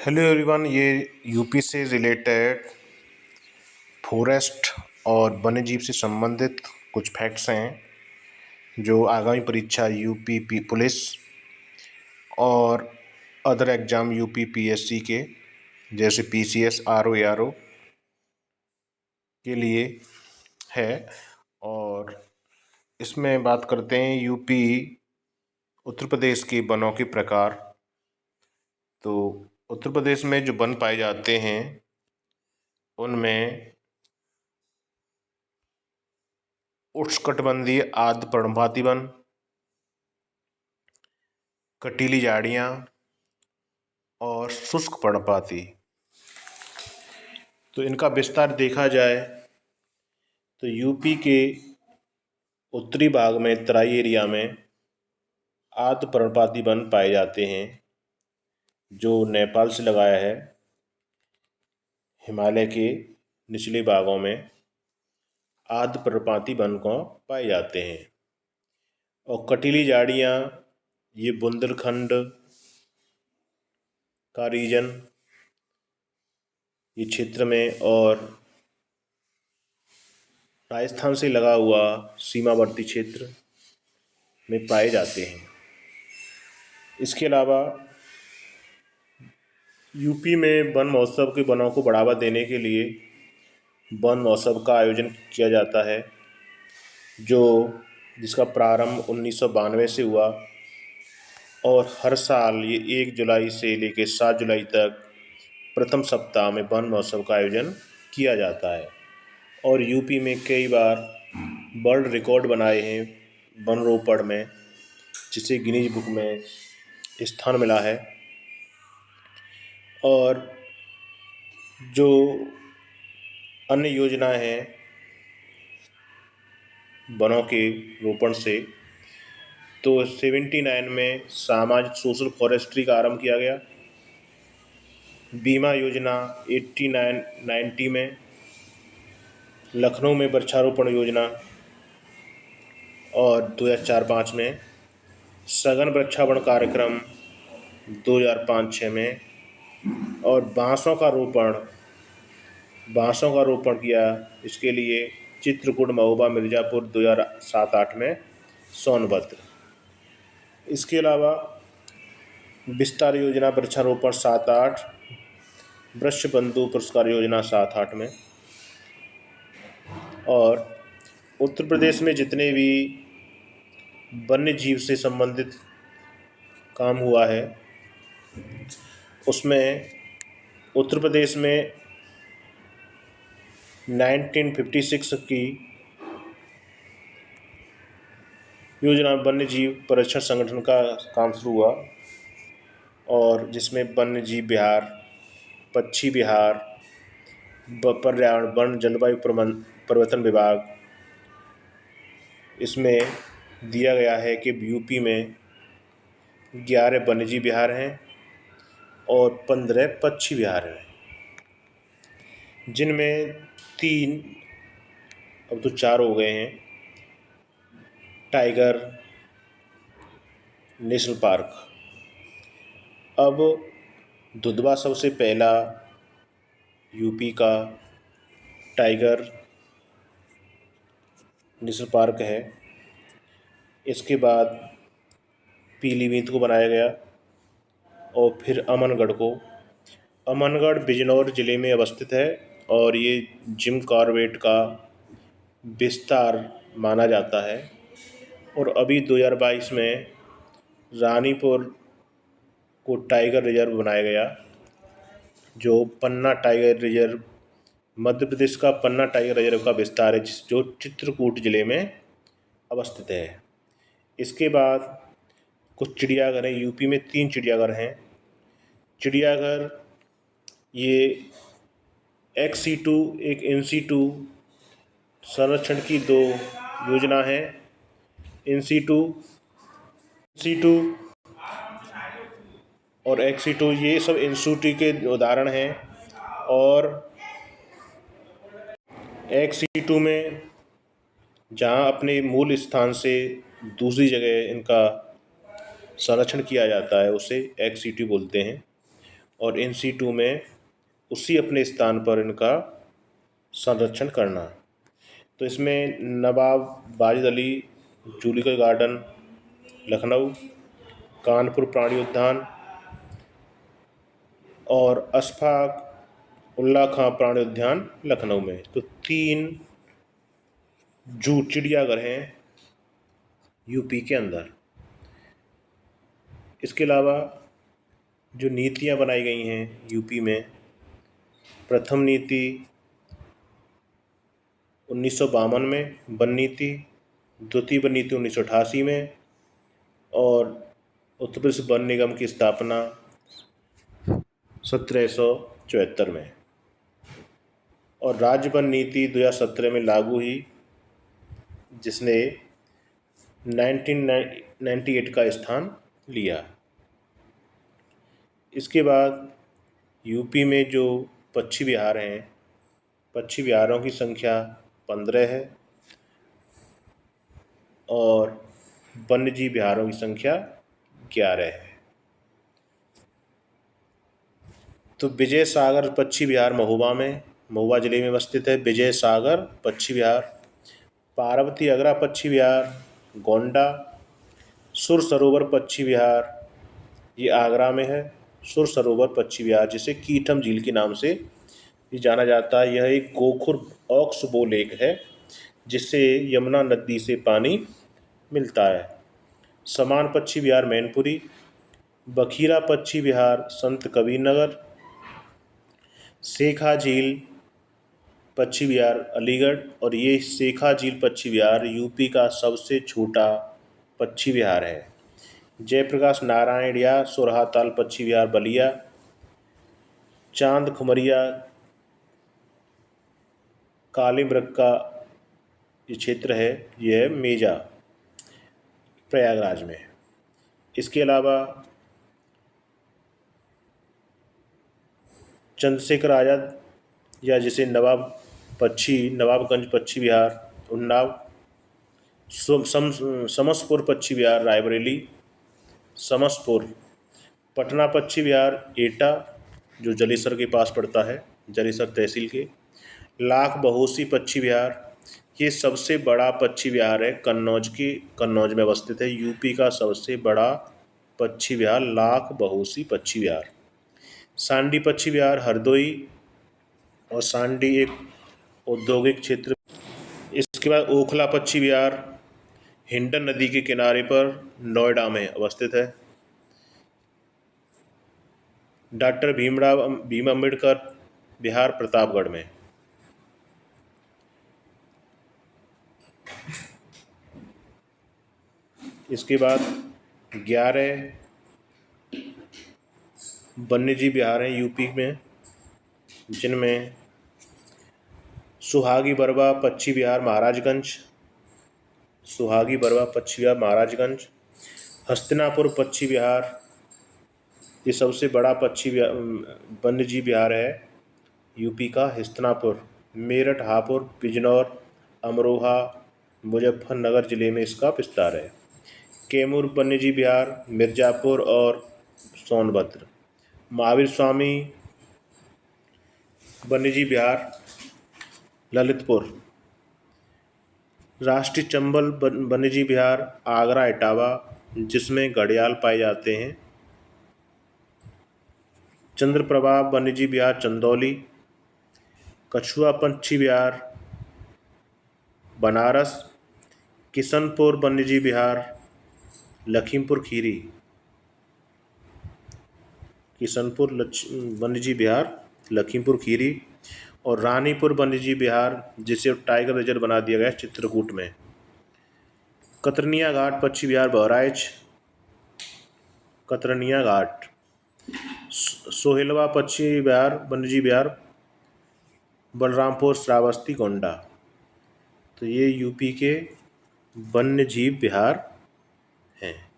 Hello everyone, ये UP से related forest और वन्यजीव से संबंधित कुछ फैक्ट्स हैं जो आगामी परीक्षा यूपी पुलिस और अदर एग्ज़ाम यूपी पीएससी के जैसे पीसीएस आरओ एआरओ के लिए है। और इसमें बात करते हैं यूपी उत्तर प्रदेश के वनों के प्रकार। तो उत्तर प्रदेश में जो वन पाए जाते हैं उनमें उष्णकटिबंधीय आर्द्र पर्णपाती वन, कटीली झाड़ियाँ और शुष्क पर्णपाती। तो इनका विस्तार देखा जाए तो यूपी के उत्तरी भाग में तराई एरिया में आर्द्र पर्णपाती वन पाए जाते हैं जो नेपाल से लगाया है। हिमालय के निचले भागों में आर्द्र पर्णपाती वन को पाए जाते हैं। और कटीली झाड़ियाँ ये बुंदेलखंड का रीजन ये क्षेत्र में और राजस्थान से लगा हुआ सीमावर्ती क्षेत्र में पाए जाते हैं। इसके अलावा यूपी में वन महोत्सव के वनों को बढ़ावा देने के लिए वन महोत्सव का आयोजन किया जाता है जिसका प्रारंभ 1992 से हुआ और हर साल ये 1 जुलाई से लेकर 7 जुलाई तक प्रथम सप्ताह में वन महोत्सव का आयोजन किया जाता है। और यूपी में कई बार वर्ल्ड रिकॉर्ड बनाए हैं वन रोपण में, जिसे गिनीज बुक में स्थान मिला है। और जो अन्य योजनाएं हैं वनों के रोपण से, तो 79 में सामाजिक सोशल फॉरेस्ट्री का आरंभ किया गया। बीमा योजना 89-90 में, लखनऊ में वृक्षारोपण योजना और 2004-05 में सघन वृक्षारोपण कार्यक्रम 2005-06 में, और बांसों का रोपण किया। इसके लिए चित्रकूट, महोबा, मिर्ज़ापुर 2007-08 में सोनभद्र। इसके अलावा विस्तार योजना वृक्षारोपण 7-8, वृक्ष बंधु पुरस्कार योजना 7-8 में। और उत्तर प्रदेश में जितने भी वन्य जीव से संबंधित काम हुआ है उसमें उत्तर प्रदेश में 1956 की योजना वन्य जीव परिरक्षण संगठन का काम शुरू हुआ, और जिसमें वन्य जीव विहार, पक्षी विहार, पर्यावरण, वन, जलवायु परिवर्तन विभाग, इसमें दिया गया है कि यूपी में 11 वन्यजीव विहार हैं और 15 पक्षी विहार हैं, जिनमें 3 अब तो 4 हो गए हैं टाइगर नेशनल पार्क। अब दुधवा सबसे पहला यूपी का टाइगर नेशनल पार्क है। इसके बाद पीलीभीत को बनाया गया और फिर अमनगढ़ बिजनौर ज़िले में अवस्थित है और ये जिम कॉर्बेट का विस्तार माना जाता है। और अभी 2022 में रानीपुर को टाइगर रिजर्व बनाया गया, जो पन्ना टाइगर रिजर्व, मध्य प्रदेश का पन्ना टाइगर रिजर्व का विस्तार है, जो चित्रकूट ज़िले में अवस्थित है। इसके बाद कुछ चिड़ियाघर हैं। यूपी में 3 चिड़ियाघर हैं। चिड़ियाघर ये एक C2 एक NC2 संरक्षण की 2 योजना है। NC2 और XC2 ये सब NC2 के उदाहरण हैं। और XC2 में जहाँ अपने मूल स्थान से दूसरी जगह इनका संरक्षण किया जाता है उसे XC2 बोलते हैं। और इन सिटू में उसी अपने स्थान पर इनका संरक्षण करना। तो इसमें नवाब वाजिद अली जूलॉजिकल गार्डन लखनऊ, कानपुर प्राणी उद्यान और अशफाक उल्ला खां प्राणी उद्यान लखनऊ में। तो 3 जू चिड़ियाघर हैं यूपी के अंदर। इसके अलावा जो नीतियाँ बनाई गई हैं यूपी में, प्रथम नीति 1952 में वन नीति, द्वितीय वन नीति 1988 में और उत्तर प्रदेश वन निगम की स्थापना 1774 में और राज्य वन नीति 2017 में लागू हुई, जिसने 1998 का स्थान लिया। इसके बाद यूपी में जो पक्षी विहार हैं, पक्षी विहारों की संख्या 15 है और वन्यजीव विहारों की संख्या 11 है। तो विजय सागर पक्षी विहार महुआ जिले में स्थित है। विजय सागर पक्षी विहार, पार्वती अगरा पक्षी विहार गोंडा, सुर सरोवर पक्षी विहार ये आगरा में है। सुर सरोवर पक्षी विहार जिसे कीटम झील के नाम से भी जाना जाता है, यह एक गोखुर ऑक्सबो लेक है जिससे यमुना नदी से पानी मिलता है। समान पक्षी विहार मैनपुरी, बखीरा पक्षी विहार संत कबीर नगर, शेखा झील पक्षी विहार अलीगढ़। और ये शेखा झील पक्षी विहार यूपी का सबसे छोटा पक्षी विहार है। जयप्रकाश नारायण या सुरहाताल पक्षी विहार बलिया, चांद खुमरिया काली मृग का ये क्षेत्र है, यह है मेजा प्रयागराज में। इसके अलावा चंद्रशेखर आज़ाद या जिसे नवाबगंज पक्षी विहार उन्नाव, समसपुर पक्षी विहार रायबरेली, समसपुर, पटना पक्षी विहार एटा जो जलेसर के पास पड़ता है, जलेसर तहसील के, लाख बहोसी पक्षी विहार ये सबसे बड़ा पक्षी विहार है, कन्नौज में अवस्थित है। यूपी का सबसे बड़ा पक्षी विहार लाख बहोसी पक्षी विहार। सांडी पक्षी विहार हरदोई, और सांडी एक औद्योगिक क्षेत्र। इसके बाद ओखला पक्षी विहार हिंडन नदी के किनारे पर नोएडा में अवस्थित है। डॉक्टर भीम अम्बेडकर विहार प्रतापगढ़ में। इसके बाद 11 वन्यजीव विहार हैं यूपी में, जिनमें सुहागी बरवा पक्षी विहार महाराजगंज, हस्तिनापुर पक्षी विहार ये सबसे बड़ा वन्यजीव विहार है यूपी का हस्तिनापुर। मेरठ, हापुड़, बिजनौर, अमरोहा, मुजफ्फरनगर जिले में इसका विस्तार है। कैमूर वन्यजीव विहार मिर्ज़ापुर और सोनभद्र। महावीर स्वामी वन्यजीव विहार ललितपुर। राष्ट्रीय चंबल वन्यजीव विहार आगरा इटावा जिसमें घड़ियाल पाए जाते हैं। चंद्रप्रभा वन्यजीव विहार चंदौली। कछुआ पक्षी विहार बनारस। किशनपुर वन्यजीव विहार लखीमपुर खीरी। वन्यजीव विहार लखीमपुर खीरी। और रानीपुर वन्यजीव विहार जिसे टाइगर रिजर्व बना दिया गया है चित्रकूट में। कतरनिया घाट पक्षी विहार बहराइच। कतरनिया घाट। सोहेलवा पक्षी विहार वन्यजीव विहार बलरामपुर श्रावस्ती गोंडा। तो ये यूपी के वन्यजीव विहार हैं।